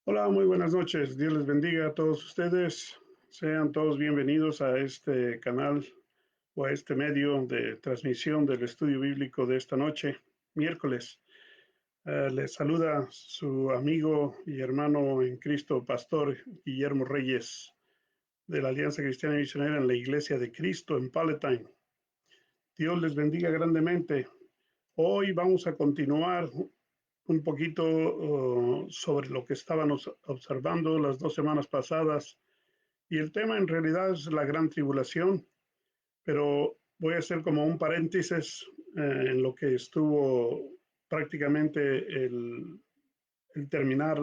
Hola, muy buenas noches. Dios les bendiga a todos ustedes. Sean todos bienvenidos a este canal o a este medio de transmisión del estudio bíblico de esta noche, miércoles. Les saluda su amigo y hermano en Cristo, Pastor Guillermo Reyes, de la Alianza Cristiana y Misionera en la Iglesia de Cristo en Palatine. Dios les bendiga grandemente. Hoy vamos a continuar un poquito sobre lo que estábamos observando las 2 semanas pasadas. Y el tema en realidad es la gran tribulación, pero voy a hacer como un paréntesis en lo que estuvo prácticamente el terminar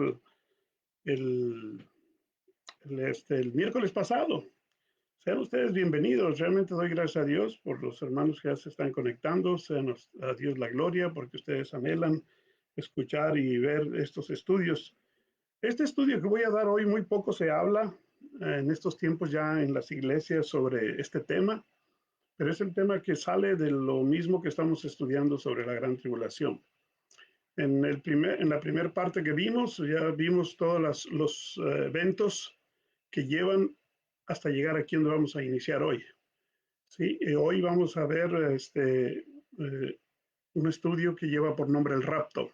el, el miércoles pasado. Sean ustedes bienvenidos. Realmente doy gracias a Dios por los hermanos que ya se están conectando. Sean a Dios la gloria porque ustedes anhelan escuchar y ver estos estudios. Este estudio que voy a dar hoy muy poco se habla en estos tiempos ya en las iglesias sobre este tema, pero es el tema que sale de lo mismo que estamos estudiando sobre la gran tribulación. En la primera parte que vimos, ya vimos todos los eventos que llevan hasta llegar aquí donde vamos a iniciar hoy. ¿Sí? Hoy vamos a ver un estudio que lleva por nombre el rapto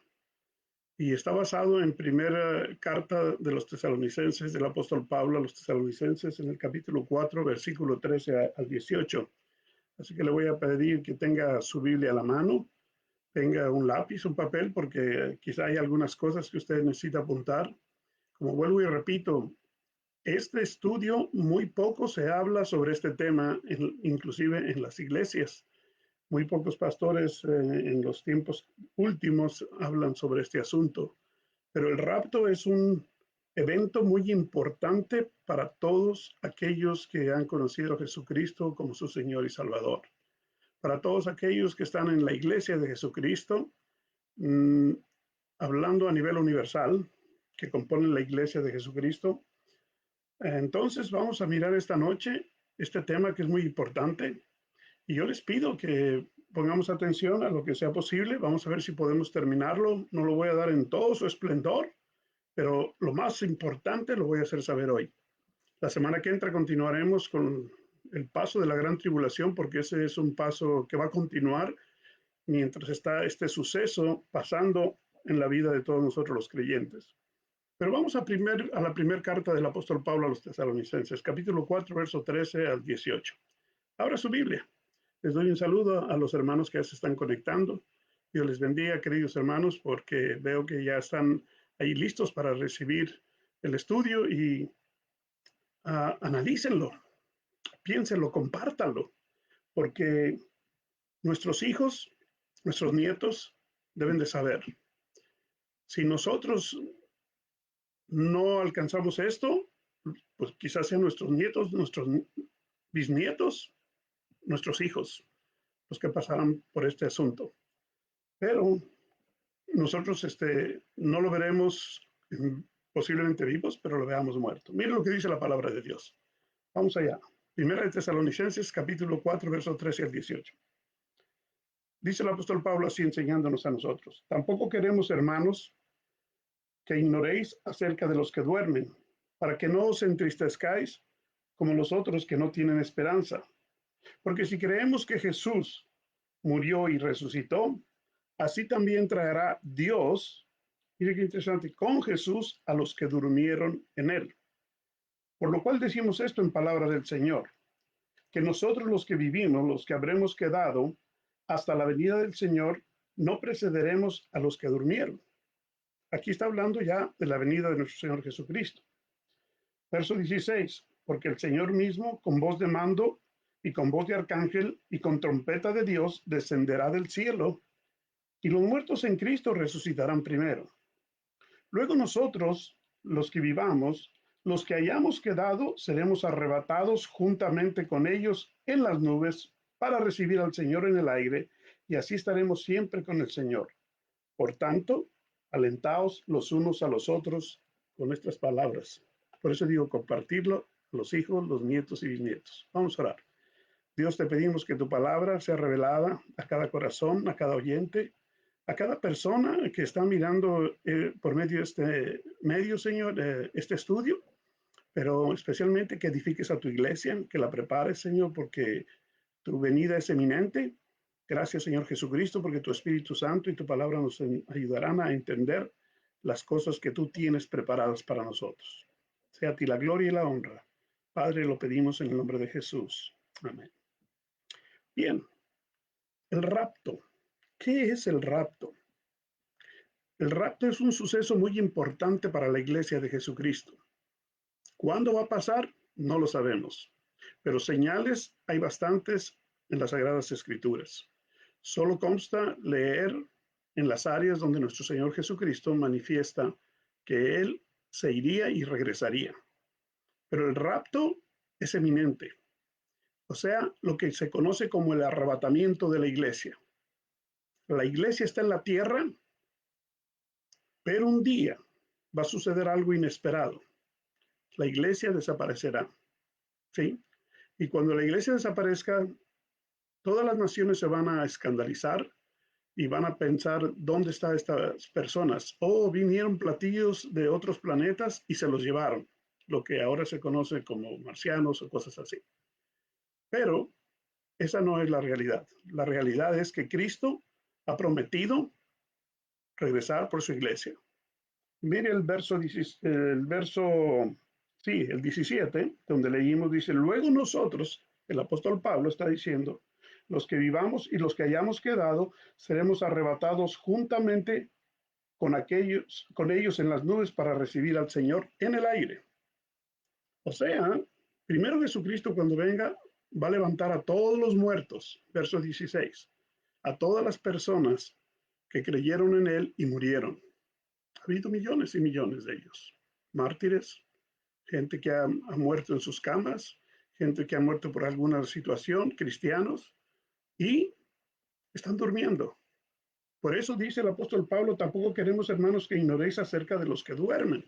y está basado en primera carta de los tesalonicenses del apóstol Pablo a los tesalonicenses en el capítulo 4, versículo 13 al 18. Así que le voy a pedir que tenga su Biblia a la mano, tenga un lápiz, un papel, porque quizá hay algunas cosas que usted necesita apuntar. Como vuelvo y repito, este estudio muy poco se habla sobre este tema, inclusive en las iglesias. Muy pocos pastores en los tiempos últimos hablan sobre este asunto. Pero el rapto es un evento muy importante para todos aquellos que han conocido a Jesucristo como su Señor y Salvador. Para todos aquellos que están en la iglesia de Jesucristo, mmm, hablando a nivel universal, que componen la iglesia de Jesucristo. Entonces vamos a mirar esta noche este tema que es muy importante y yo les pido que pongamos atención a lo que sea posible. Vamos a ver si podemos terminarlo. No lo voy a dar en todo su esplendor, pero lo más importante lo voy a hacer saber hoy. La semana que entra continuaremos con el paso de la gran tribulación, porque ese es un paso que va a continuar mientras está este suceso pasando en la vida de todos nosotros los creyentes. Pero vamos a la primera carta del apóstol Pablo a los tesalonicenses, capítulo 4, verso 13 al 18. Abra su Biblia. Les doy un saludo a los hermanos que ya se están conectando. Dios les bendiga, queridos hermanos, porque veo que ya están ahí listos para recibir el estudio y analícenlo, piénsenlo, compártanlo, porque nuestros hijos, nuestros nietos deben de saber. Si nosotros no alcanzamos esto, pues quizás sean nuestros nietos, nuestros bisnietos, nuestros hijos, los que pasarán por este asunto. Pero nosotros no lo veremos posiblemente vivos, pero lo veamos muerto. Miren lo que dice la palabra de Dios. Vamos allá. Primera de Tesalonicenses, capítulo 4, versos 13 al 18. Dice el apóstol Pablo así enseñándonos a nosotros. Tampoco queremos, hermanos, que ignoréis acerca de los que duermen, para que no os entristezcáis como los otros que no tienen esperanza. Porque si creemos que Jesús murió y resucitó, así también traerá Dios, mire qué interesante, con Jesús a los que durmieron en él. Por lo cual decimos esto en palabra del Señor, que nosotros los que vivimos, los que habremos quedado hasta la venida del Señor, no precederemos a los que durmieron. Aquí está hablando ya de la venida de nuestro Señor Jesucristo. Verso 16, porque el Señor mismo, con voz de mando y con voz de arcángel y con trompeta de Dios, descenderá del cielo, y los muertos en Cristo resucitarán primero. Luego nosotros, los que vivamos, los que hayamos quedado, seremos arrebatados juntamente con ellos en las nubes para recibir al Señor en el aire, y así estaremos siempre con el Señor. Por tanto, alentaos los unos a los otros con estas palabras. Por eso digo compartirlo a los hijos, los nietos y bisnietos. Vamos a orar. Dios, te pedimos que tu palabra sea revelada a cada corazón, a cada oyente, a cada persona que está mirando por medio de este medio, Señor, este estudio, pero especialmente que edifiques a tu iglesia, que la prepares, Señor, porque tu venida es eminente. Gracias, Señor Jesucristo, porque tu Espíritu Santo y tu palabra nos ayudarán a entender las cosas que tú tienes preparadas para nosotros. Sea a ti la gloria y la honra. Padre, lo pedimos en el nombre de Jesús. Amén. Bien, el rapto. ¿Qué es el rapto? El rapto es un suceso muy importante para la iglesia de Jesucristo. ¿Cuándo va a pasar? No lo sabemos, pero señales hay bastantes en las Sagradas Escrituras. Solo consta leer en las áreas donde nuestro Señor Jesucristo manifiesta que Él se iría y regresaría. Pero el rapto es eminente, o sea, lo que se conoce como el arrebatamiento de la iglesia. La iglesia está en la tierra, pero un día va a suceder algo inesperado. La iglesia desaparecerá, ¿sí? Y cuando la iglesia desaparezca, todas las naciones se van a escandalizar y van a pensar dónde están estas personas. O vinieron platillos de otros planetas y se los llevaron, lo que ahora se conoce como marcianos o cosas así. Pero esa no es la realidad. La realidad es que Cristo ha prometido regresar por su iglesia. Mire el 17, donde leímos, dice, luego nosotros, el apóstol Pablo está diciendo, los que vivamos y los que hayamos quedado, seremos arrebatados juntamente con ellos en las nubes para recibir al Señor en el aire. O sea, primero Jesucristo cuando venga va a levantar a todos los muertos, verso 16, a todas las personas que creyeron en Él y murieron. Ha habido millones y millones de ellos, mártires, gente que ha muerto en sus camas, gente que ha muerto por alguna situación, cristianos, y están durmiendo. Por eso dice el apóstol Pablo, tampoco queremos, hermanos, que ignoréis acerca de los que duermen.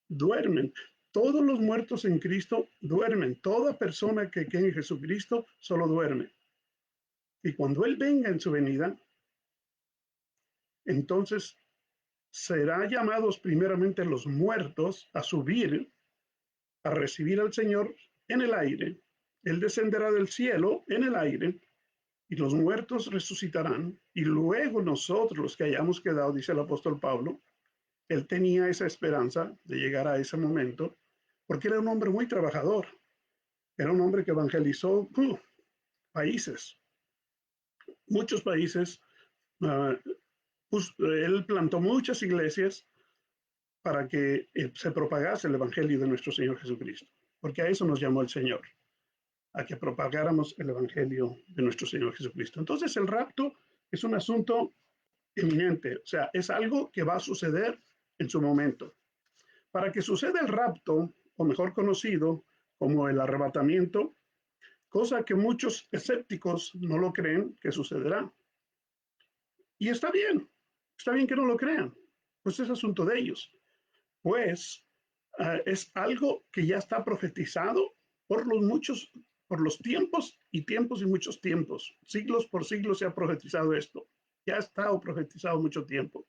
Duermen. Todos los muertos en Cristo duermen. Toda persona que cree en Jesucristo solo duerme. Y cuando Él venga en su venida, entonces será llamados primeramente los muertos a subir, a recibir al Señor en el aire. Él descenderá del cielo en el aire y los muertos resucitarán. Y luego nosotros, los que hayamos quedado, dice el apóstol Pablo, él tenía esa esperanza de llegar a ese momento, porque era un hombre muy trabajador, era un hombre que evangelizó países, muchos países. Uh, él plantó muchas iglesias para que se propagase el evangelio de nuestro Señor Jesucristo, porque a eso nos llamó el Señor, a que propagáramos el evangelio de nuestro Señor Jesucristo. Entonces el rapto es un asunto eminente, o sea, es algo que va a suceder en su momento. Para que suceda el rapto, o mejor conocido como el arrebatamiento, cosa que muchos escépticos no lo creen que sucederá. Y está bien que no lo crean, pues es asunto de ellos. Pues es algo que ya está profetizado por los tiempos y muchos tiempos. Siglos por siglos se ha profetizado esto. Ya ha estado profetizado mucho tiempo.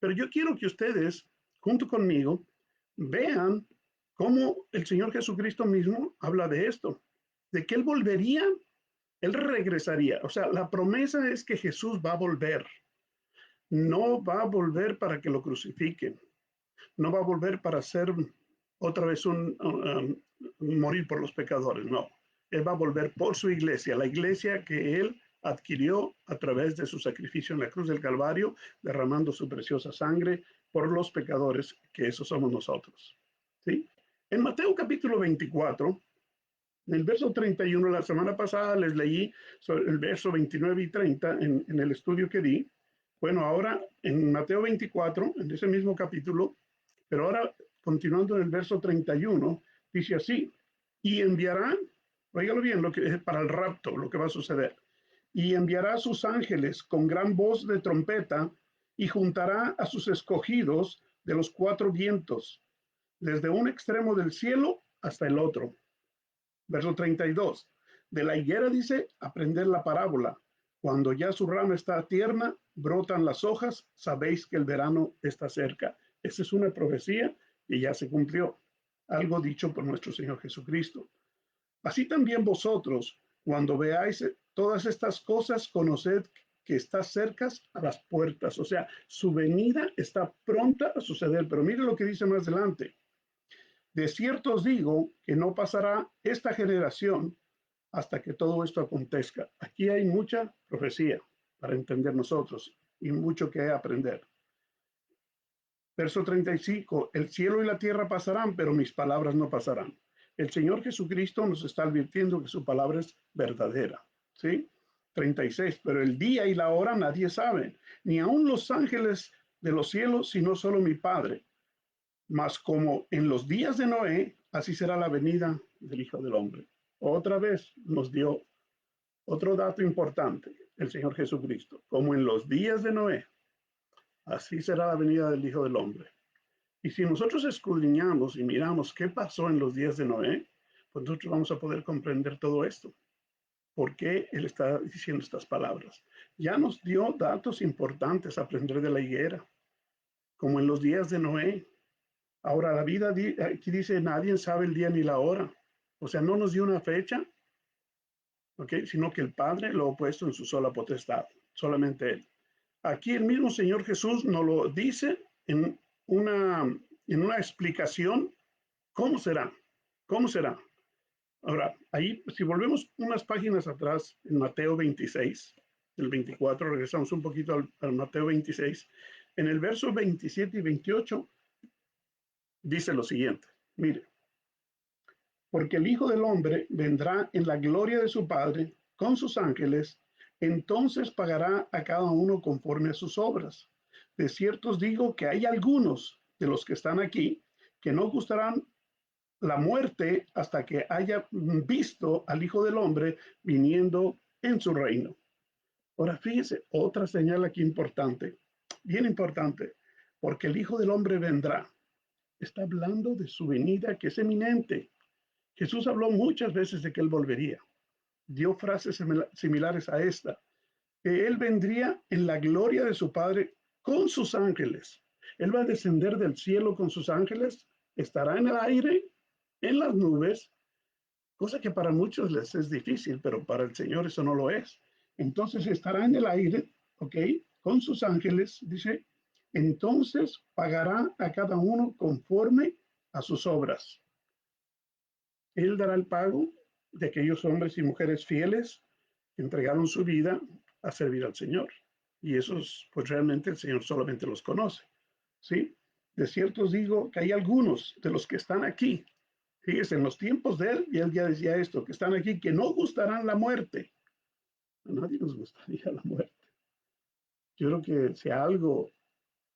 Pero yo quiero que ustedes, junto conmigo, vean cómo el Señor Jesucristo mismo habla de esto, de que Él volvería, Él regresaría. O sea, la promesa es que Jesús va a volver. No va a volver para que lo crucifiquen. No va a volver para hacer otra vez morir por los pecadores. No. Él va a volver por su iglesia, la iglesia que Él adquirió a través de su sacrificio en la cruz del Calvario, derramando su preciosa sangre por los pecadores, que esos somos nosotros. ¿Sí? En Mateo capítulo 24, en el verso 31, la semana pasada les leí sobre el verso 29 y 30 en el estudio que di. Bueno, ahora en Mateo 24, en ese mismo capítulo, pero ahora continuando en el verso 31, dice así, y enviará, óigalo bien, lo que, para el rapto, lo que va a suceder, y enviará a sus ángeles con gran voz de trompeta y juntará a sus escogidos de los cuatro vientos, desde un extremo del cielo hasta el otro. Verso 32. De la higuera dice, aprender la parábola. Cuando ya su rama está tierna, brotan las hojas, sabéis que el verano está cerca. Esa es una profecía que ya se cumplió, algo dicho por nuestro Señor Jesucristo. Así también vosotros, cuando veáis todas estas cosas, conoced que está cerca a las puertas. O sea, su venida está pronta a suceder. Pero mire lo que dice más adelante. De cierto os digo que no pasará esta generación hasta que todo esto acontezca. Aquí hay mucha profecía para entender nosotros y mucho que aprender. Verso 35, el cielo y la tierra pasarán, pero mis palabras no pasarán. El Señor Jesucristo nos está advirtiendo que su palabra es verdadera, ¿sí? 36, pero el día y la hora nadie sabe, ni aun los ángeles de los cielos, sino solo mi Padre. Mas como en los días de Noé, así será la venida del Hijo del Hombre. Otra vez nos dio otro dato importante, el Señor Jesucristo. Como en los días de Noé, así será la venida del Hijo del Hombre. Y si nosotros escudriñamos y miramos qué pasó en los días de Noé, pues nosotros vamos a poder comprender todo esto. ¿Por qué él está diciendo estas palabras? Ya nos dio datos importantes a aprender de la higuera, como en los días de Noé. Ahora la vida aquí dice, nadie sabe el día ni la hora. O sea, no nos dio una fecha, ¿okay? Sino que el Padre lo ha puesto en su sola potestad, solamente Él. Aquí el mismo Señor Jesús nos lo dice una, en una explicación. ¿Cómo será? ¿Cómo será? Ahora, ahí, si volvemos unas páginas atrás, en Mateo 26, el 24, regresamos un poquito al Mateo 26, en el verso 27 y 28, dice lo siguiente, mire, porque el Hijo del Hombre vendrá en la gloria de su Padre con sus ángeles, entonces pagará a cada uno conforme a sus obras. De cierto os digo que hay algunos de los que están aquí que no gustarán la muerte hasta que haya visto al Hijo del Hombre viniendo en su reino. Ahora fíjese, otra señal aquí importante, bien importante, porque el Hijo del Hombre vendrá. Está hablando de su venida que es eminente. Jesús habló muchas veces de que Él volvería. Dio frases similares a esta, que Él vendría en la gloria de su Padre con sus ángeles. Él va a descender del cielo con sus ángeles, estará en el aire, en las nubes, cosa que para muchos les es difícil, pero para el Señor eso no lo es. Entonces estará en el aire, ¿ok? Con sus ángeles, dice, entonces pagará a cada uno conforme a sus obras. Él dará el pago de aquellos hombres y mujeres fieles que entregaron su vida a servir al Señor. Y esos, pues realmente el Señor solamente los conoce, ¿sí? De cierto os digo que hay algunos de los que están aquí, fíjese, en los tiempos de él, y él ya decía esto, que están aquí, que no gustarán la muerte. A nadie nos gustaría la muerte. Yo creo que si algo,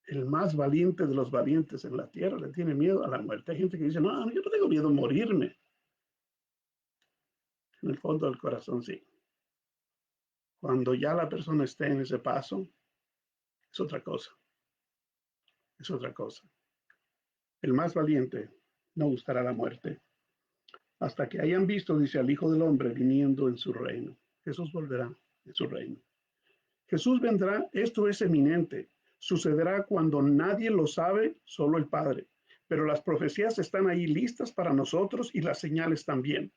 el más valiente de los valientes en la tierra le tiene miedo a la muerte. Hay gente que dice, no, yo no tengo miedo a morirme. En el fondo del corazón, sí. Cuando ya la persona esté en ese paso, es otra cosa. Es otra cosa. El más valiente no gustará la muerte. Hasta que hayan visto, dice, al Hijo del Hombre viniendo en su reino. Jesús volverá en su reino. Jesús vendrá, esto es eminente. Sucederá cuando nadie lo sabe, solo el Padre. Pero las profecías están ahí listas para nosotros y las señales también.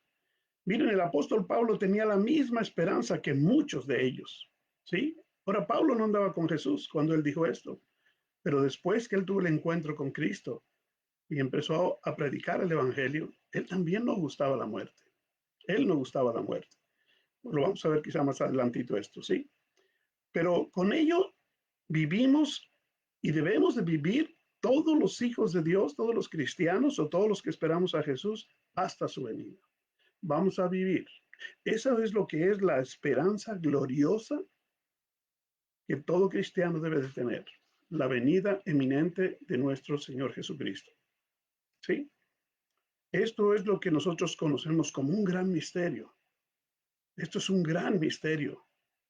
Miren, el apóstol Pablo tenía la misma esperanza que muchos de ellos. ¿Sí? Ahora, Pablo no andaba con Jesús cuando él dijo esto, pero después que él tuvo el encuentro con Cristo y empezó a predicar el Evangelio, él también no gustaba la muerte. Él no gustaba la muerte. Lo vamos a ver quizá más adelantito esto, ¿sí? Pero con ello vivimos y debemos de vivir todos los hijos de Dios, todos los cristianos o todos los que esperamos a Jesús hasta su venida. Vamos a vivir. Eso es lo que es la esperanza gloriosa que todo cristiano debe de tener, la venida eminente de nuestro Señor Jesucristo. ¿Sí? Esto es lo que nosotros conocemos como un gran misterio. Esto es un gran misterio,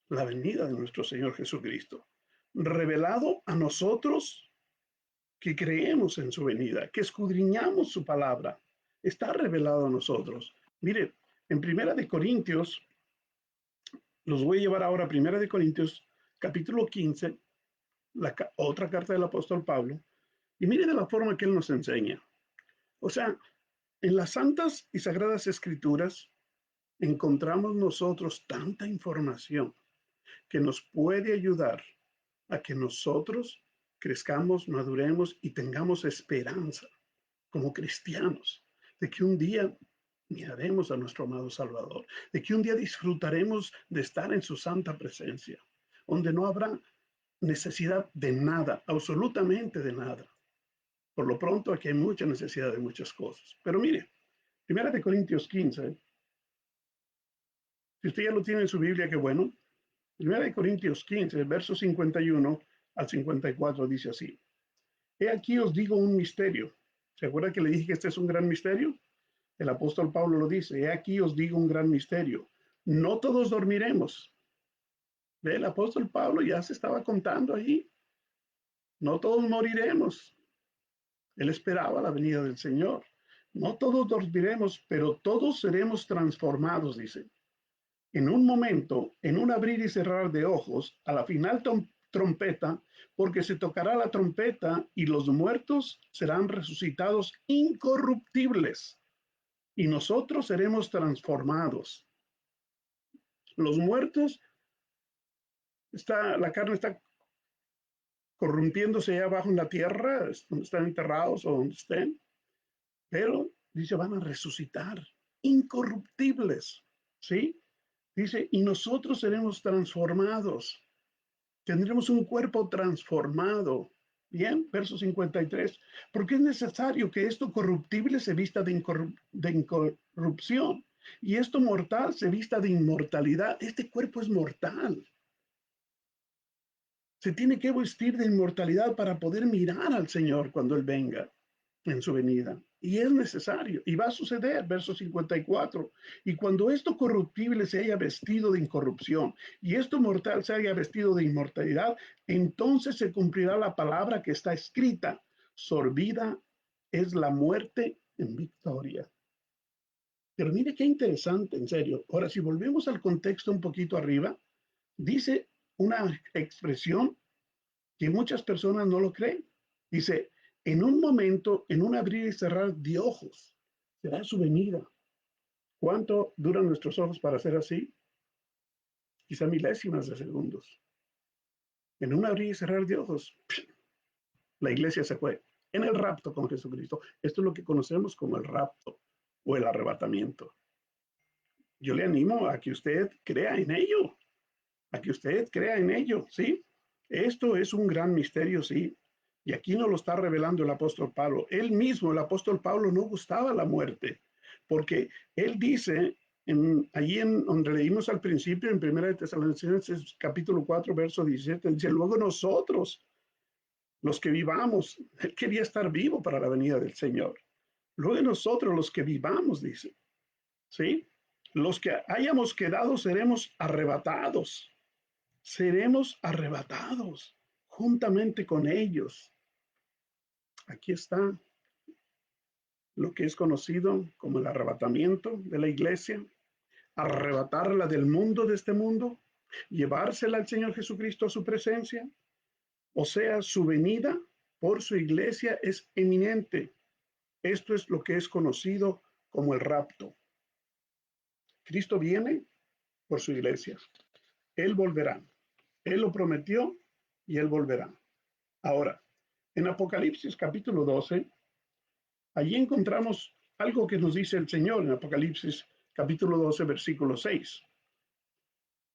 la venida de nuestro Señor Jesucristo, revelado a nosotros que creemos en su venida, que escudriñamos su palabra, está revelado a nosotros. Mire, en Primera de Corintios, los voy a llevar ahora a Primera de Corintios, capítulo 15, otra carta del apóstol Pablo, Y mire de la forma que Él nos enseña. O sea, en las santas y sagradas escrituras encontramos nosotros tanta información que nos puede ayudar a que nosotros crezcamos, maduremos y tengamos esperanza como cristianos de que un día miraremos a nuestro amado Salvador, de que un día disfrutaremos de estar en su santa presencia, donde no habrá necesidad de nada, absolutamente de nada. Por lo pronto aquí hay mucha necesidad de muchas cosas. Pero mire, 1 Corintios 15, si usted ya lo tiene en su Biblia, qué bueno. 1 Corintios 15, versos 51 al 54 dice así. He aquí os digo un misterio. ¿Se acuerda que le dije que este es un gran misterio? El apóstol Pablo lo dice. He aquí os digo un gran misterio. No todos dormiremos. ¿Ve? El apóstol Pablo ya se estaba contando allí. No todos moriremos. Él esperaba la venida del Señor. No todos dormiremos, pero todos seremos transformados, dice. En un momento, en un abrir y cerrar de ojos, a la final trompeta, porque se tocará la trompeta y los muertos serán resucitados incorruptibles y nosotros seremos transformados. Los muertos, la carne está corrompiéndose allá abajo en la tierra, donde están enterrados o donde estén, pero dice, van a resucitar incorruptibles, ¿sí? Dice, y nosotros seremos transformados. Tendremos un cuerpo transformado. Bien, verso 53. Porque es necesario que esto corruptible se vista de incorrupción y esto mortal se vista de inmortalidad. Este cuerpo es mortal. Se tiene que vestir de inmortalidad para poder mirar al Señor cuando Él venga en su venida. Y es necesario, y va a suceder, verso 54. Y cuando esto corruptible se haya vestido de incorrupción y esto mortal se haya vestido de inmortalidad, entonces se cumplirá la palabra que está escrita: sorbida es la muerte en victoria. Pero mire qué interesante, en serio. Ahora, si volvemos al contexto un poquito arriba, dice una expresión que muchas personas no lo creen. Dice, en un momento, en un abrir y cerrar de ojos, será su venida. ¿Cuánto duran nuestros ojos para ser así? Quizá milésimas de segundos. En un abrir y cerrar de ojos, la iglesia se fue. En el rapto con Jesucristo. Esto es lo que conocemos como el rapto o el arrebatamiento. Yo le animo a que usted crea en ello, a que usted crea en ello, ¿sí? Esto es un gran misterio, sí. Y aquí nos lo está revelando el apóstol Pablo. Él mismo, el apóstol Pablo, no gustaba la muerte, porque él dice, allí en donde leímos al principio, en 1 Tesalonicenses capítulo 4, verso 17, dice, luego nosotros, los que vivamos, él quería estar vivo para la venida del Señor. Luego nosotros, los que vivamos, dice, ¿sí? Los que hayamos quedado seremos arrebatados, juntamente con ellos. Aquí está lo que es conocido como el arrebatamiento de la iglesia, arrebatarla del mundo, de este mundo, llevársela al Señor Jesucristo a su presencia. O sea, su venida por su iglesia es eminente. Esto es lo que es conocido como el rapto. Cristo viene por su iglesia. Él volverá. Él lo prometió y Él volverá. Ahora, en Apocalipsis capítulo 12, allí encontramos algo que nos dice el Señor en Apocalipsis capítulo 12, versículo 6.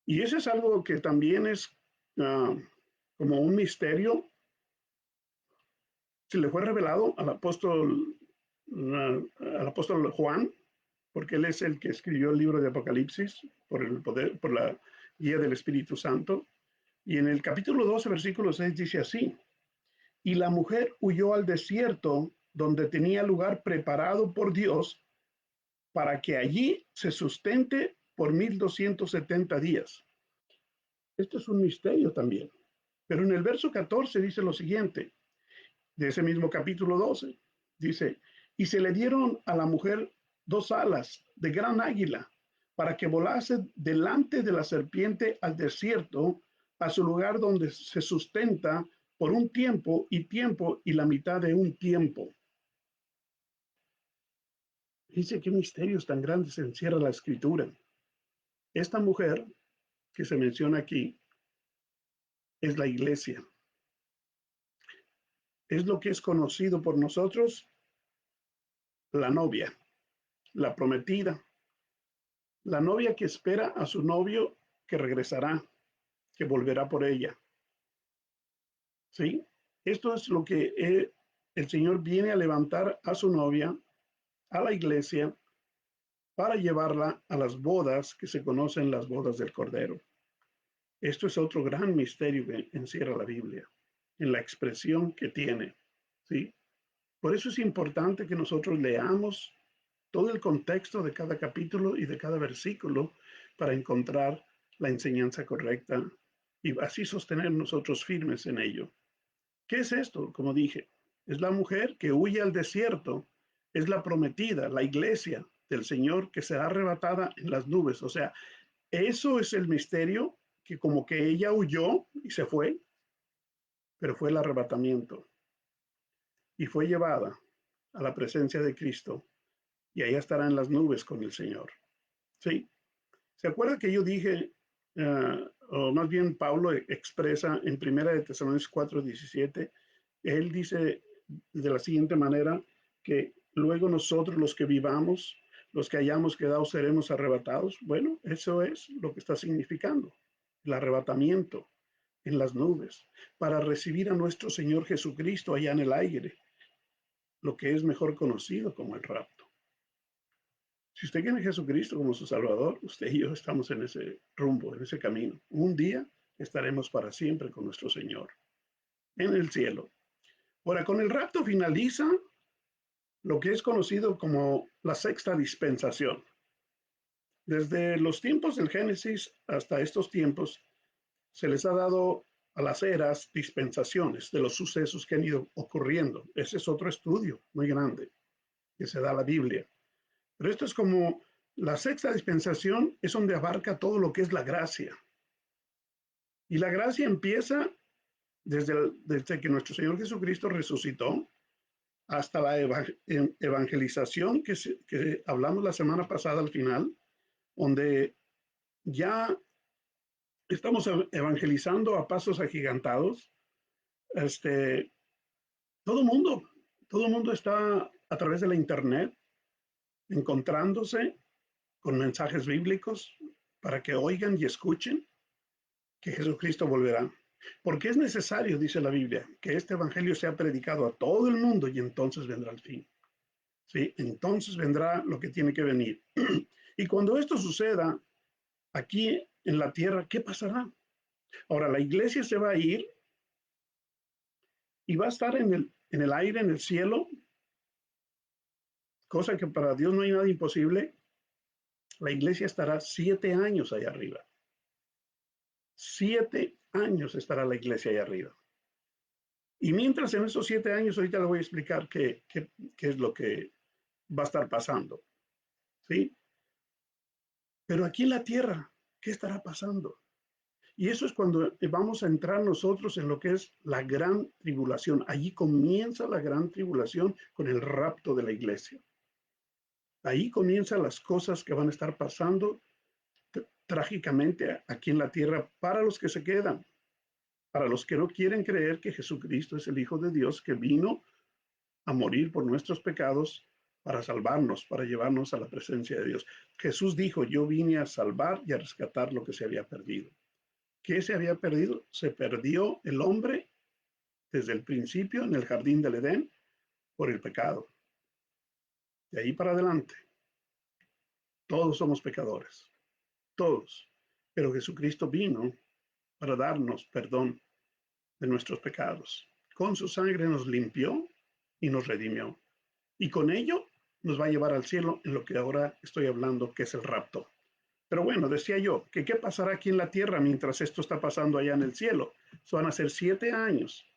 Y ese es algo que también es como un misterio. Se le fue revelado al apóstol Juan, porque él es el que escribió el libro de Apocalipsis por el poder, por la guía del Espíritu Santo. Y en el capítulo 12, versículo 6 dice así: y la mujer huyó al desierto donde tenía lugar preparado por Dios para que allí se sustente por 1270 días. Esto es un misterio también. Pero en el verso 14 dice lo siguiente, de ese mismo capítulo 12. Dice, y se le dieron a la mujer dos alas de gran águila para que volase delante de la serpiente al desierto, a su lugar donde se sustenta por un tiempo y la mitad de un tiempo. Dice qué misterios tan grandes encierra la escritura. Esta mujer que se menciona aquí es la iglesia. Es lo que es conocido por nosotros la novia, la prometida, la novia que espera a su novio que regresará, que volverá por ella. ¿Sí? Esto es lo que el Señor viene a levantar a su novia, a la iglesia, para llevarla a las bodas que se conocen las bodas del Cordero. Esto es otro gran misterio que encierra la Biblia, en la expresión que tiene. ¿Sí? Por eso es importante que nosotros leamos todo el contexto de cada capítulo y de cada versículo para encontrar la enseñanza correcta y así sostener nosotros firmes en ello. ¿Qué es esto? Como dije, es la mujer que huye al desierto, es la prometida, la iglesia del Señor que será arrebatada en las nubes. O sea, eso es el misterio que como que ella huyó y se fue, pero fue el arrebatamiento y fue llevada a la presencia de Cristo y ahí estará en las nubes con el Señor. ¿Sí? ¿Se acuerda que yo dije, o más bien Pablo expresa en Primera de Tesalonicenses 4:17, él dice de la siguiente manera, que luego nosotros los que vivamos, los que hayamos quedado, seremos arrebatados? Bueno, eso es lo que está significando, el arrebatamiento en las nubes, para recibir a nuestro Señor Jesucristo allá en el aire, lo que es mejor conocido como el rapto. Si usted tiene a Jesucristo como su Salvador, usted y yo estamos en ese rumbo, en ese camino. Un día estaremos para siempre con nuestro Señor en el cielo. Ahora, con el rapto finaliza lo que es conocido como la sexta dispensación. Desde los tiempos del Génesis hasta estos tiempos, se les ha dado a las eras dispensaciones de los sucesos que han ido ocurriendo. Ese es otro estudio muy grande que se da a la Biblia. Pero esto es como la sexta dispensación, es donde abarca todo lo que es la gracia. Y la gracia empieza desde que nuestro Señor Jesucristo resucitó hasta la evangelización que hablamos la semana pasada al final, donde ya estamos evangelizando a pasos agigantados. Este, todo mundo, todo mundo está a través de la internet encontrándose con mensajes bíblicos para que oigan y escuchen que Jesucristo volverá. Porque es necesario, dice la Biblia, que este evangelio sea predicado a todo el mundo y entonces vendrá el fin. ¿Sí? Entonces vendrá lo que tiene que venir. Y cuando esto suceda aquí en la tierra, ¿qué pasará? Ahora, la iglesia se va a ir y va a estar en el aire, en el cielo, cosa que para Dios no hay nada imposible. La iglesia estará 7 años allá arriba. 7 años estará la iglesia allá arriba. Y mientras en esos 7 años, ahorita le voy a explicar qué es lo que va a estar pasando. ¿Sí? Pero aquí en la tierra, ¿qué estará pasando? Y eso es cuando vamos a entrar nosotros en lo que es la gran tribulación. Allí comienza la gran tribulación con el rapto de la iglesia. Ahí comienzan las cosas que van a estar pasando trágicamente aquí en la tierra para los que se quedan, para los que no quieren creer que Jesucristo es el Hijo de Dios que vino a morir por nuestros pecados para salvarnos, para llevarnos a la presencia de Dios. Jesús dijo, yo vine a salvar y a rescatar lo que se había perdido. ¿Qué se había perdido? Se perdió el hombre desde el principio en el jardín del Edén por el pecado. De ahí para adelante, todos somos pecadores, todos. Pero Jesucristo vino para darnos perdón de nuestros pecados. Con su sangre nos limpió y nos redimió. Y con ello nos va a llevar al cielo en lo que ahora estoy hablando, que es el rapto. Pero bueno, decía yo, que qué pasará aquí en la tierra mientras esto está pasando allá en el cielo. Van a ser 7 años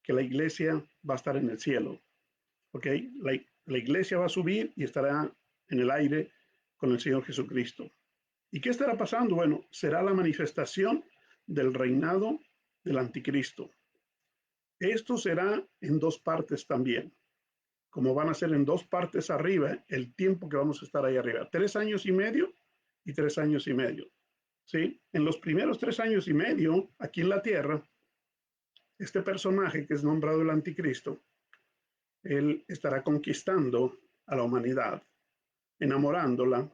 que la iglesia va a estar en el cielo. ¿Ok? La iglesia va a subir y estará en el aire con el Señor Jesucristo. ¿Y qué estará pasando? Bueno, será la manifestación del reinado del anticristo. Esto será en dos partes también, como van a ser en dos partes arriba, el tiempo que vamos a estar ahí arriba, 3 años y medio y 3 años y medio. ¿Sí? En los primeros 3 años y medio, aquí en la tierra, este personaje que es nombrado el anticristo, él estará conquistando a la humanidad, enamorándola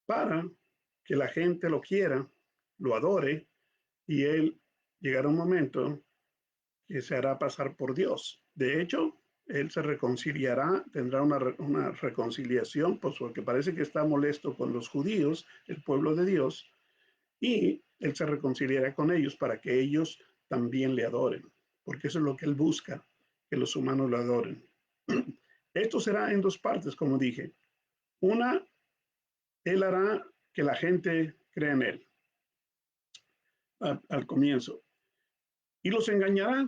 para que la gente lo quiera, lo adore y él llegará un momento que se hará pasar por Dios. De hecho, él se reconciliará, tendrá una reconciliación, pues porque parece que está molesto con los judíos, el pueblo de Dios, y él se reconciliará con ellos para que ellos también le adoren, porque eso es lo que él busca, que los humanos lo adoren. Esto será en dos partes, como dije. Una, él hará que la gente crea en él al comienzo y los engañará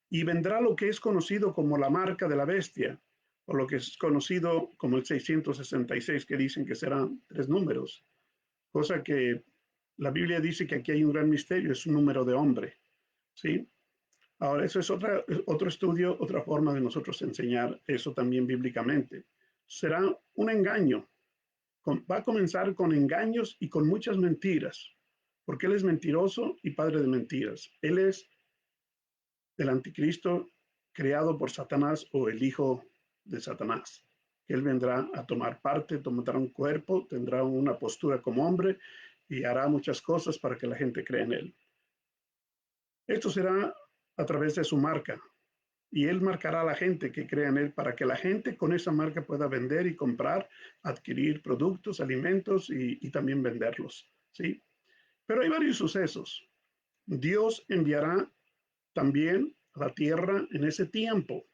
y vendrá lo que es conocido como la marca de la bestia o lo que es conocido como el 666 que dicen que serán 3 números, cosa que la Biblia dice que aquí hay un gran misterio, es un número de hombre, ¿sí? Ahora, eso es otro estudio, otra forma de nosotros enseñar eso también bíblicamente. Será un engaño, va a comenzar con engaños y con muchas mentiras, porque él es mentiroso y padre de mentiras. Él es el anticristo creado por Satanás o el hijo de Satanás. Él vendrá a tomar parte, tomará un cuerpo, tendrá una postura como hombre y hará muchas cosas para que la gente crea en él. Esto será a través de su marca y él marcará a la gente que crea en él para que la gente con esa marca pueda vender y comprar, adquirir productos, alimentos y también venderlos. ¿Sí? Pero hay varios sucesos. Dios enviará también a la tierra en ese tiempo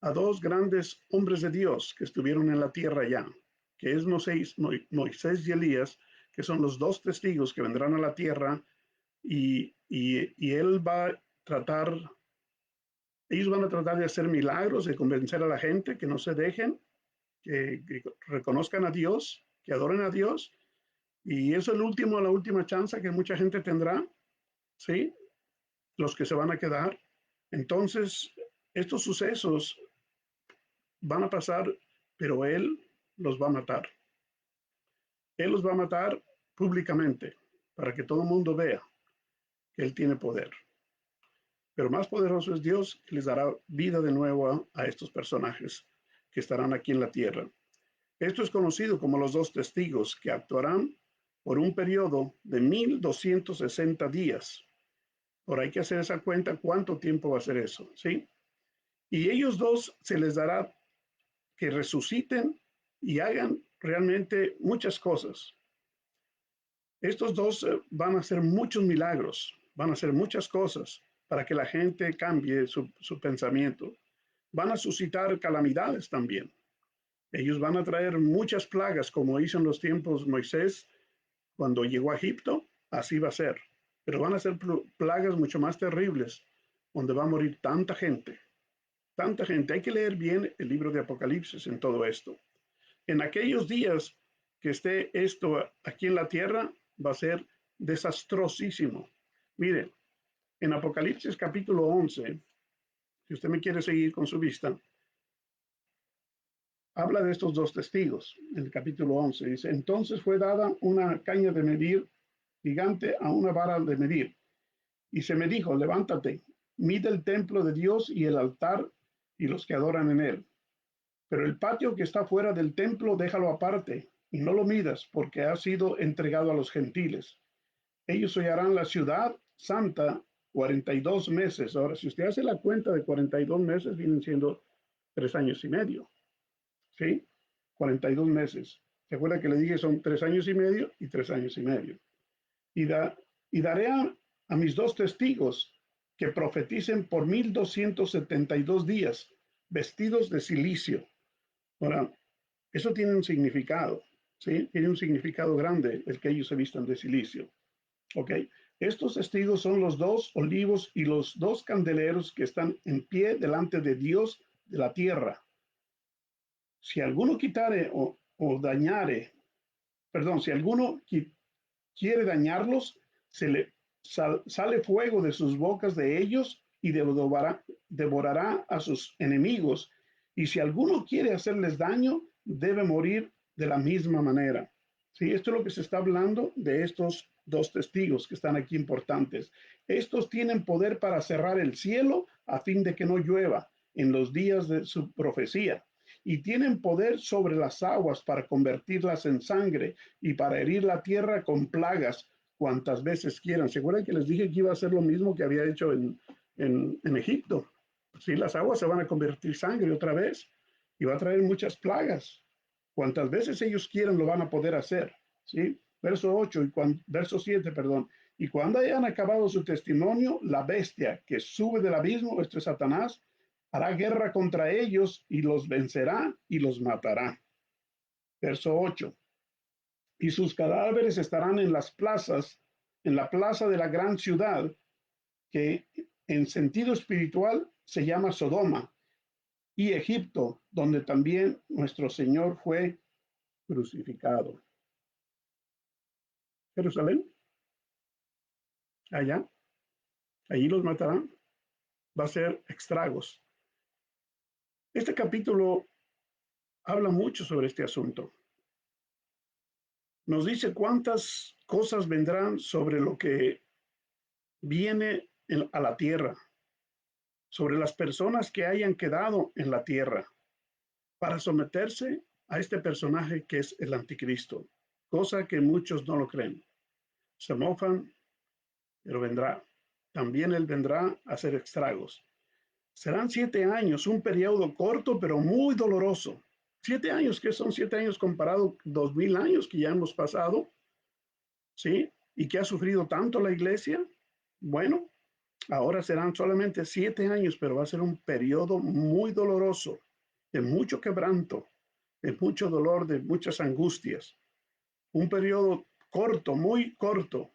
a dos grandes hombres de Dios que estuvieron en la tierra ya, que es Moisés y Elías, que son los dos testigos que vendrán a la tierra y él va a tratar, ellos van a tratar de hacer milagros, de convencer a la gente que no se dejen, que reconozcan a Dios, que adoren a Dios, y eso es la última chance que mucha gente tendrá, ¿sí? Los que se van a quedar. Entonces, estos sucesos van a pasar, pero él los va a matar. Él los va a matar públicamente para que todo el mundo vea que él tiene poder. Pero más poderoso es Dios que les dará vida de nuevo a estos personajes que estarán aquí en la tierra. Esto es conocido como los dos testigos que actuarán por un periodo de 1260 días. Ahora hay que hacer esa cuenta cuánto tiempo va a ser eso, ¿sí? Y ellos dos se les dará que resuciten y hagan realmente muchas cosas. Estos dos van a hacer muchos milagros, van a hacer muchas cosas para que la gente cambie su pensamiento. Van a suscitar calamidades también. Ellos van a traer muchas plagas, como hizo en los tiempos Moisés cuando llegó a Egipto, así va a ser. Pero van a ser plagas mucho más terribles, donde va a morir tanta gente, tanta gente. Hay que leer bien el libro de Apocalipsis en todo esto. En aquellos días que esté esto aquí en la tierra, va a ser desastrosísimo. Mire, en Apocalipsis capítulo 11, si usted me quiere seguir con su vista, habla de estos dos testigos. En el capítulo 11 dice, entonces fue dada una caña de medir gigante a una vara de medir. Y se me dijo, levántate, mide el templo de Dios y el altar y los que adoran en él. Pero el patio que está fuera del templo, déjalo aparte y no lo midas, porque ha sido entregado a los gentiles. Ellos hollarán la ciudad santa 42 meses. Ahora, si usted hace la cuenta de 42 meses, vienen siendo 3 años y medio. ¿Sí? 42 meses. ¿Se acuerda que le dije son 3 años y medio y 3 años y medio? Y, y daré a mis dos testigos que profeticen por 1272 días, vestidos de silicio. Ahora, eso tiene un significado, ¿sí? Tiene un significado grande el que ellos se vistan de silicio. ¿Ok? Estos testigos son los dos olivos y los dos candeleros que están en pie delante de Dios de la tierra. Si alguno quitare o dañare, perdón, si alguno quiere dañarlos, sale fuego de sus bocas de ellos y devorará a sus enemigos. Y si alguno quiere hacerles daño, debe morir de la misma manera. Sí, esto es lo que se está hablando de estos dos testigos que están aquí importantes. Estos tienen poder para cerrar el cielo a fin de que no llueva en los días de su profecía. Y tienen poder sobre las aguas para convertirlas en sangre y para herir la tierra con plagas cuantas veces quieran. ¿Se acuerdan que les dije que iba a hacer lo mismo que había hecho en Egipto? Sí, las aguas se van a convertir en sangre otra vez y va a traer muchas plagas. Cuantas veces ellos quieran lo van a poder hacer. ¿Sí? Verso 8 y verso 7, perdón. Y cuando hayan acabado su testimonio, la bestia que sube del abismo, esto es Satanás, hará guerra contra ellos y los vencerá y los matará. Verso 8. Y sus cadáveres estarán en las plazas, en la plaza de la gran ciudad, que en sentido espiritual se llama Sodoma, y Egipto, donde también nuestro Señor fue crucificado. Jerusalén, allá, allí los matarán, va a ser estragos. Este capítulo habla mucho sobre este asunto. Nos dice cuántas cosas vendrán sobre lo que viene a la tierra, sobre las personas que hayan quedado en la tierra, para someterse a este personaje que es el anticristo, cosa que muchos no lo creen. Se mofan, pero vendrá. También él vendrá a hacer estragos. Serán 7 años, un periodo corto, pero muy doloroso. 7 años, que son 7 años comparado 2000 años que ya hemos pasado, ¿sí? Y que ha sufrido tanto la iglesia. Bueno, ahora serán solamente 7 años, pero va a ser un periodo muy doloroso, de mucho quebranto, de mucho dolor, de muchas angustias. Un periodo corto, muy corto,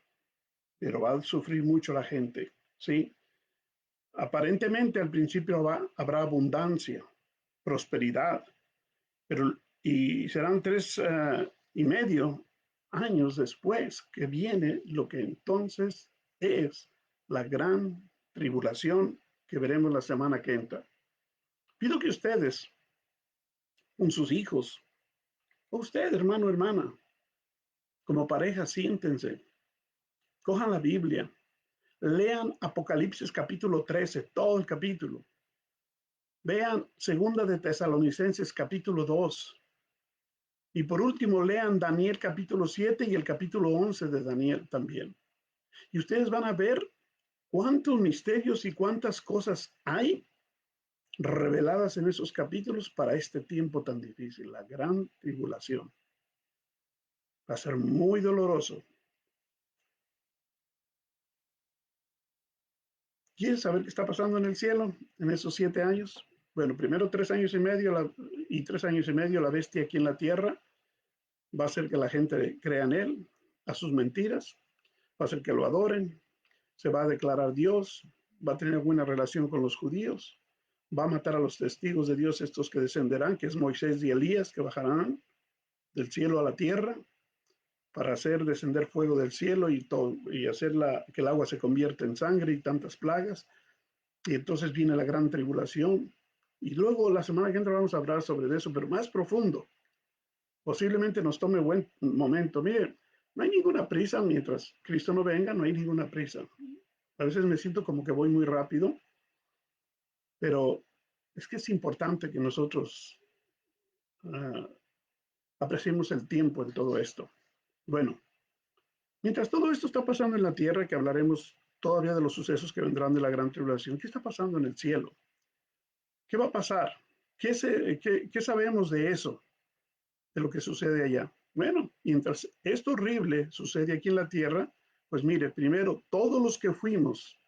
pero va a sufrir mucho la gente, ¿sí? Aparentemente al principio habrá abundancia, prosperidad, pero y serán 3 y medio años después que viene lo que entonces es la gran tribulación que veremos la semana que entra. Pido que ustedes, con sus hijos, o usted, hermano, hermana, como pareja, siéntense, cojan la Biblia, lean Apocalipsis capítulo 13, todo el capítulo. Vean Segunda de Tesalonicenses capítulo 2. Y por último, lean Daniel capítulo 7 y el capítulo 11 de Daniel también. Y ustedes van a ver cuántos misterios y cuántas cosas hay reveladas en esos capítulos para este tiempo tan difícil, la gran tribulación. Va a ser muy doloroso. ¿Quieres saber qué está pasando en el cielo en esos 7 años? Bueno, primero 3 años y medio y 3 años y medio la bestia aquí en la tierra va a hacer que la gente crea en él, a sus mentiras, va a hacer que lo adoren, se va a declarar Dios, va a tener buena relación con los judíos, va a matar a los testigos de Dios, estos que descenderán, que es Moisés y Elías, que bajarán del cielo a la tierra para hacer descender fuego del cielo y hacer que el agua se convierta en sangre y tantas plagas. Y entonces viene la gran tribulación. Y luego la semana que entra vamos a hablar sobre eso, pero más profundo. Posiblemente nos tome buen momento. Miren, no hay ninguna prisa mientras Cristo no venga, no hay ninguna prisa. A veces me siento como que voy muy rápido, pero es que es importante que nosotros uh, apreciemos el tiempo en todo esto. Bueno, mientras todo esto está pasando en la tierra, que hablaremos todavía de los sucesos que vendrán de la gran tribulación, ¿qué está pasando en el cielo? ¿Qué va a pasar? ¿Qué sabemos de eso, de lo que sucede allá? Bueno, mientras esto horrible sucede aquí en la tierra, pues mire, primero, todos los que fuimos,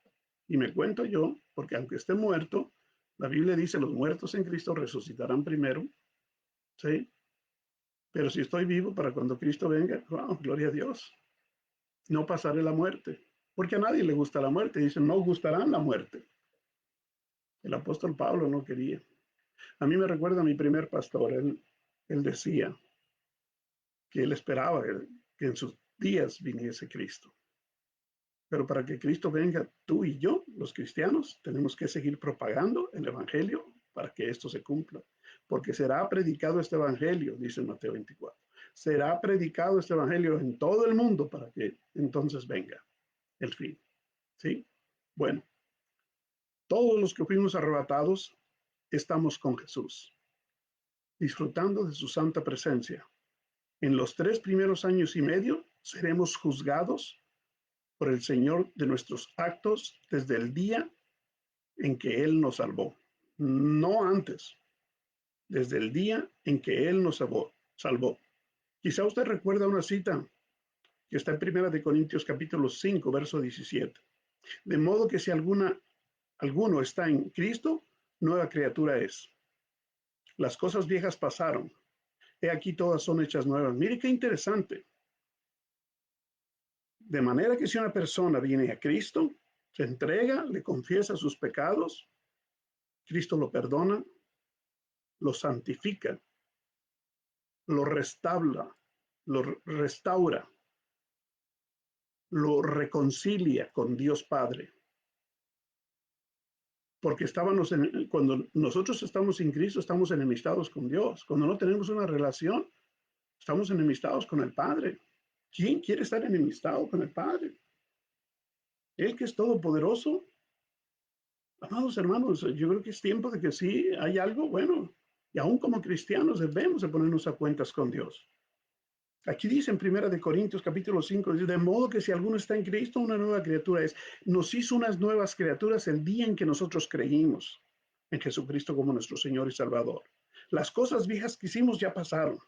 y me cuento yo, porque aunque esté muerto, la Biblia dice, los muertos en Cristo resucitarán primero, ¿sí? Pero si estoy vivo para cuando Cristo venga, wow, gloria a Dios, no pasaré la muerte, porque a nadie le gusta la muerte, dicen, no gustarán la muerte. El apóstol Pablo no quería. A mí me recuerda a mi primer pastor, él decía que él esperaba que en sus días viniese Cristo. Pero para que Cristo venga, tú y yo, los cristianos, tenemos que seguir propagando el Evangelio para que esto se cumpla. Porque será predicado este Evangelio, dice Mateo 24. Será predicado este Evangelio en todo el mundo para que entonces venga el fin. ¿Sí? Bueno, todos los que fuimos arrebatados estamos con Jesús, disfrutando de su santa presencia. En los 3 primeros años y medio seremos juzgados por el Señor de nuestros actos desde el día en que Él nos salvó. No antes, desde el día en que Él nos salvó. Quizá usted recuerda una cita que está en 1 Corintios capítulo 5, verso 17. De modo que si alguno está en Cristo, nueva criatura es. Las cosas viejas pasaron. He aquí todas son hechas nuevas. Mire qué interesante. De manera que si una persona viene a Cristo, se entrega, le confiesa sus pecados, Cristo lo perdona, lo santifica, lo restaura, lo reconcilia con Dios Padre. Porque cuando nosotros estamos en Cristo, estamos enemistados con Dios. Cuando no tenemos una relación, estamos enemistados con el Padre. ¿Quién quiere estar enemistado con el Padre? Él que es todopoderoso. Amados hermanos, yo creo que es tiempo de que sí hay algo bueno. Y aún como cristianos debemos de ponernos a cuentas con Dios. Aquí dice en 1 Corintios capítulo 5, dice, de modo que si alguno está en Cristo, una nueva criatura es. Nos hizo unas nuevas criaturas el día en que nosotros creímos en Jesucristo como nuestro Señor y Salvador. Las cosas viejas que hicimos ya pasaron.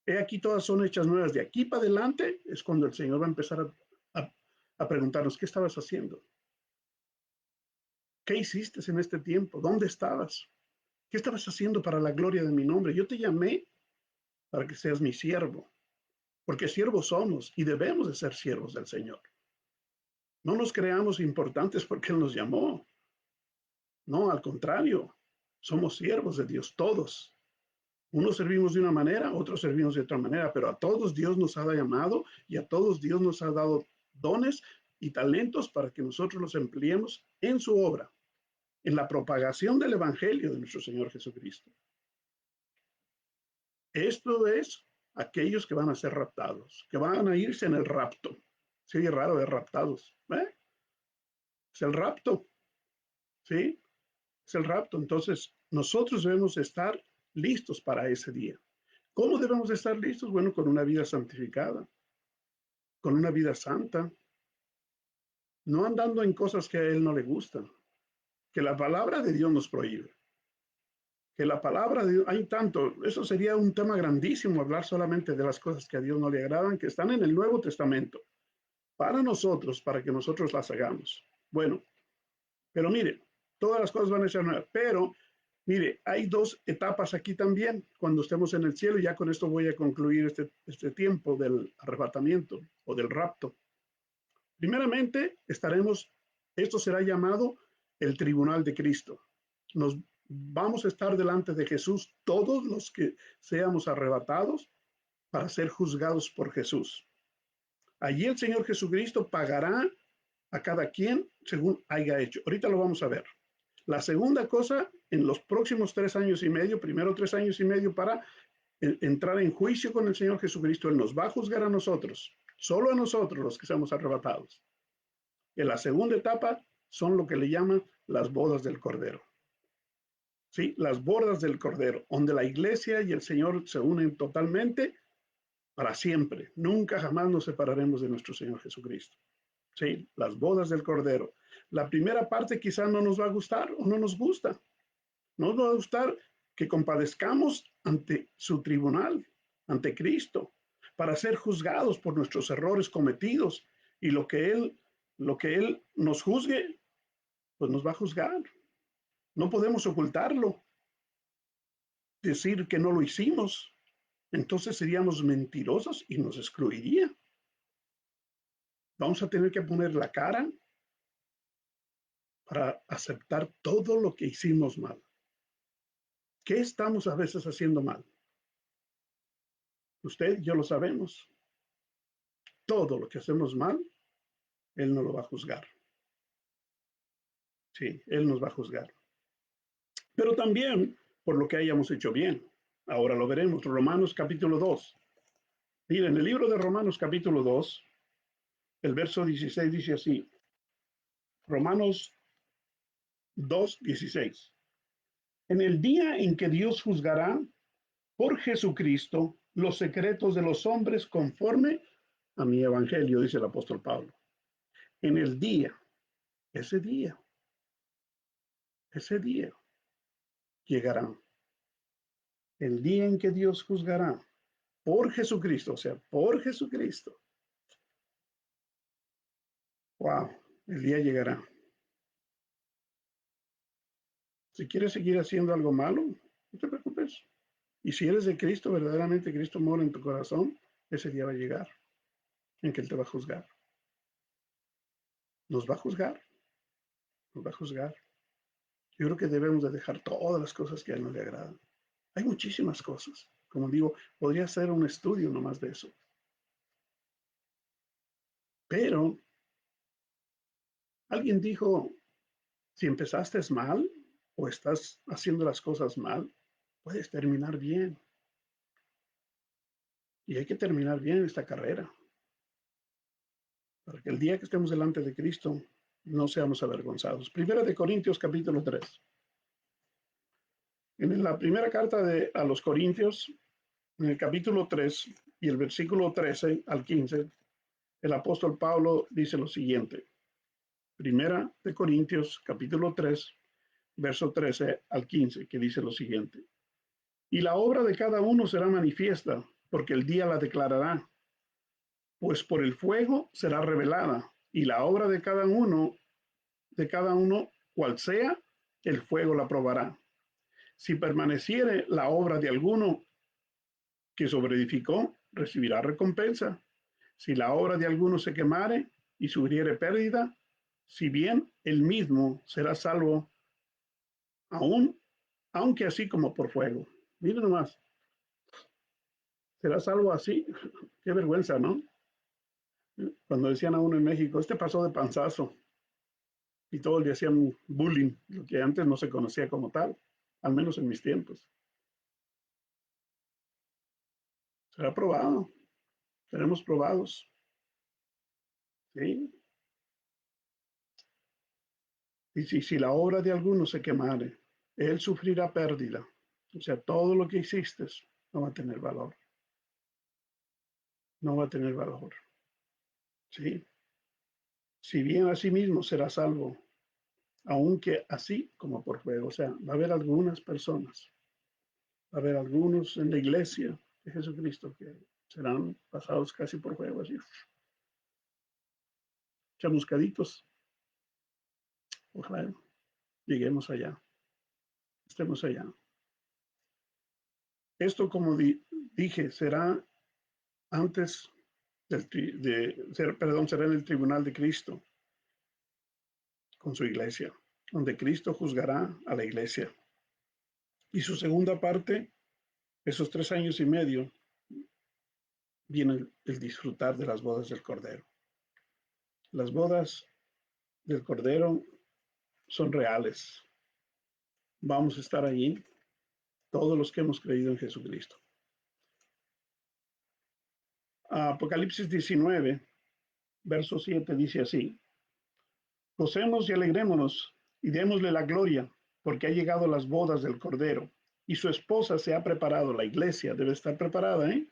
He aquí todas son hechas nuevas. De aquí para adelante es cuando el Señor va a empezar a preguntarnos, ¿qué estabas haciendo? ¿Qué hiciste en este tiempo? ¿Dónde estabas? ¿Qué estabas haciendo para la gloria de mi nombre? Yo te llamé para que seas mi siervo, porque siervos somos y debemos de ser siervos del Señor. No nos creamos importantes porque Él nos llamó. No, al contrario, somos siervos de Dios todos. Unos servimos de una manera, otros servimos de otra manera, pero a todos Dios nos ha llamado y a todos Dios nos ha dado dones y talentos para que nosotros los empleemos en su obra, en la propagación del Evangelio de nuestro Señor Jesucristo. Esto es aquellos que van a ser raptados, que van a irse en el rapto. Sí, es raro de raptados. Es el rapto, ¿sí? Es el rapto. Entonces, nosotros debemos estar listos para ese día. ¿Cómo debemos estar listos? Bueno, con una vida santificada, con una vida santa, no andando en cosas que a Él no le gustan, que la palabra de Dios nos prohíbe. Que la palabra de Dios, hay tanto, eso sería un tema grandísimo, hablar solamente de las cosas que a Dios no le agradan, que están en el Nuevo Testamento, para nosotros, para que nosotros las hagamos. Bueno, pero mire, todas las cosas van a ser nuevas, pero mire, hay dos etapas aquí también, cuando estemos en el cielo, y ya con esto voy a concluir este tiempo del arrebatamiento o del rapto. Primeramente, esto será llamado el tribunal de Cristo. Nos vamos a estar delante de Jesús todos los que seamos arrebatados para ser juzgados por Jesús. Allí el Señor Jesucristo pagará a cada quien según haya hecho. Ahorita lo vamos a ver. La segunda cosa, en los próximos 3 años y medio, primero 3 años y medio para entrar en juicio con el Señor Jesucristo, Él nos va a juzgar a nosotros, solo a nosotros los que seamos arrebatados. En la segunda etapa son lo que le llaman las bodas del Cordero. ¿Sí? Las bodas del Cordero, donde la iglesia y el Señor se unen totalmente para siempre. Nunca jamás nos separaremos de nuestro Señor Jesucristo. ¿Sí? Las bodas del Cordero. La primera parte quizás no nos va a gustar o no nos gusta. No nos va a gustar que compadezcamos ante su tribunal, ante Cristo, para ser juzgados por nuestros errores cometidos y lo que Él nos juzgue, pues nos va a juzgar. No podemos ocultarlo, decir que no lo hicimos. Entonces seríamos mentirosos y nos excluiría. Vamos a tener que poner la cara para aceptar todo lo que hicimos mal. ¿Qué estamos a veces haciendo mal? Usted y yo lo sabemos. Todo lo que hacemos mal Él no lo va a juzgar. Sí, Él nos va a juzgar. Pero también por lo que hayamos hecho bien. Ahora lo veremos. Romanos capítulo 2. Miren, el libro de Romanos capítulo 2, el verso 16 dice así. Romanos 2:16. En el día en que Dios juzgará por Jesucristo los secretos de los hombres conforme a mi evangelio, dice el apóstol Pablo. En el día, ese día, ese día llegará. El día en que Dios juzgará por Jesucristo, o sea, por Jesucristo. Wow, el día llegará. Si quieres seguir haciendo algo malo, no te preocupes. Y si eres de Cristo, verdaderamente Cristo mora en tu corazón, ese día va a llegar en que Él te va a juzgar. Nos va a juzgar, nos va a juzgar. Yo creo que debemos de dejar todas las cosas que a Él no le agradan. Hay muchísimas cosas. Como digo, podría ser un estudio nomás de eso. Pero alguien dijo, si empezaste mal o estás haciendo las cosas mal, puedes terminar bien. Y hay que terminar bien esta carrera, para que el día que estemos delante de Cristo no seamos avergonzados. Primera de Corintios capítulo 3. En la primera carta a los Corintios, en el capítulo 3 y el versículo 13 al 15, el apóstol Pablo dice lo siguiente. Primera de Corintios capítulo 3, verso 13 al 15, que dice lo siguiente. Y la obra de cada uno será manifiesta, porque el día la declarará, pues por el fuego será revelada, y la obra de cada uno, cual sea, el fuego la probará. Si permaneciere la obra de alguno que sobreedificó, recibirá recompensa. Si la obra de alguno se quemare y sufriere pérdida, si bien el mismo será salvo, aún, aunque así como por fuego. Miren nomás, será salvo así. Qué vergüenza, ¿no? Cuando decían a uno en México, este pasó de panzazo, y todos le hacían bullying, lo que antes no se conocía como tal, al menos en mis tiempos. Será probado, seremos probados, ¿sí? Y si la obra de alguno se quemare, él sufrirá pérdida. O sea, todo lo que hiciste no va a tener valor, no va a tener valor, ¿sí? Si bien a sí mismo será salvo, aunque así como por fuego. O sea, va a haber algunas personas, va a haber algunos en la iglesia de Jesucristo que serán pasados casi por fuego, así, chamuscaditos. Ojalá lleguemos allá, estemos allá. Esto, como dije, será antes será en el tribunal de Cristo con su iglesia, donde Cristo juzgará a la iglesia. Y su segunda parte, esos 3 años y medio, viene el disfrutar de las bodas del Cordero. Las bodas del Cordero son reales. Vamos a estar allí todos los que hemos creído en Jesucristo. Apocalipsis 19, verso 7 dice así: Gocemos y alegrémonos y démosle la gloria, porque ha llegado las bodas del Cordero y su esposa se ha preparado. La iglesia debe estar preparada, ¿eh?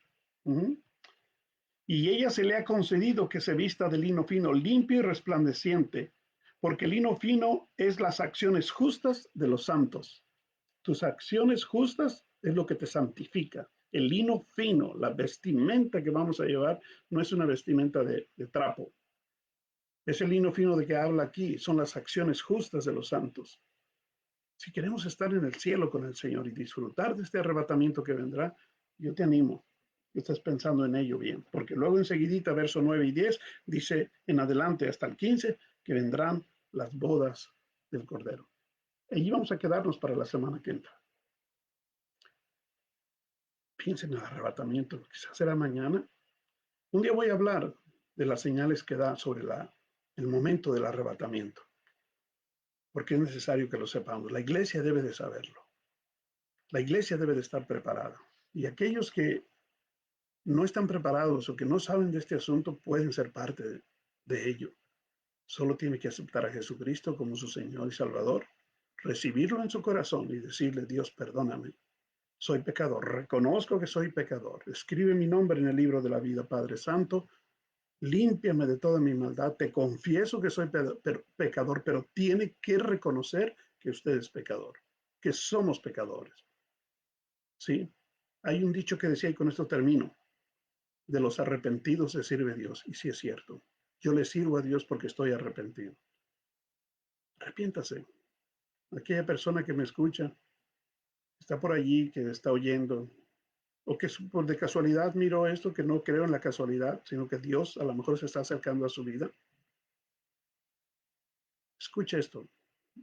Y ella se le ha concedido que se vista de lino fino, limpio y resplandeciente, porque el lino fino es las acciones justas de los santos. Tus acciones justas es lo que te santifica. El lino fino, la vestimenta que vamos a llevar, no es una vestimenta de trapo. Ese lino fino de que habla aquí son las acciones justas de los santos. Si queremos estar en el cielo con el Señor y disfrutar de este arrebatamiento que vendrá, yo te animo que estés pensando en ello bien, porque luego enseguidita, verso 9 y 10, dice en adelante hasta el 15, que vendrán las bodas del Cordero. Allí vamos a quedarnos para la semana que entra. Piensen en el arrebatamiento, quizás será mañana. Un día voy a hablar de las señales que da sobre el momento del arrebatamiento, porque es necesario que lo sepamos. La iglesia debe de saberlo. La iglesia debe de estar preparada. Y aquellos que no están preparados o que no saben de este asunto pueden ser parte de ello. Solo tiene que aceptar a Jesucristo como su Señor y Salvador, recibirlo en su corazón y decirle, Dios, perdóname, soy pecador, reconozco que soy pecador, escribe mi nombre en el libro de la vida, Padre Santo, límpiame de toda mi maldad, te confieso que soy pecador, pero tiene que reconocer que usted es pecador, que somos pecadores. ¿Sí? Hay un dicho que decía, y con esto termino, de los arrepentidos se sirve Dios, y sí es cierto, yo le sirvo a Dios porque estoy arrepentido. Arrepiéntase. Aquella persona que me escucha, está por allí, que está oyendo, o que por de casualidad miró esto, que no creo en la casualidad, sino que Dios a lo mejor se está acercando a su vida. Escuche esto,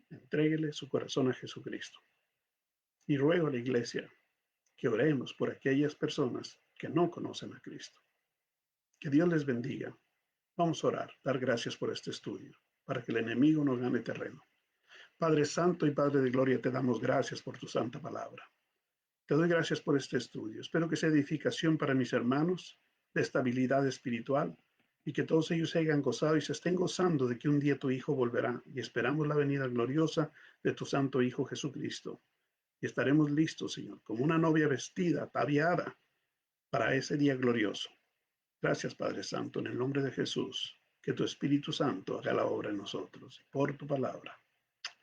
entréguele su corazón a Jesucristo. Y ruego a la iglesia que oremos por aquellas personas que no conocen a Cristo. Que Dios les bendiga. Vamos a orar, dar gracias por este estudio, para que el enemigo no gane terreno. Padre Santo y Padre de Gloria, te damos gracias por tu santa palabra. Te doy gracias por este estudio. Espero que sea edificación para mis hermanos, de estabilidad espiritual, y que todos ellos se hayan gozado y se estén gozando de que un día tu Hijo volverá, y esperamos la venida gloriosa de tu Santo Hijo Jesucristo. Y estaremos listos, Señor, como una novia vestida, ataviada, para ese día glorioso. Gracias, Padre Santo, en el nombre de Jesús. Que tu Espíritu Santo haga la obra en nosotros, por tu palabra.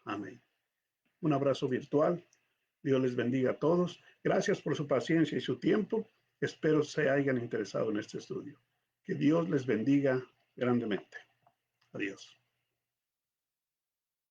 Amén. Un abrazo virtual. Dios les bendiga a todos. Gracias por su paciencia y su tiempo. Espero se hayan interesado en este estudio. Que Dios les bendiga grandemente. Adiós.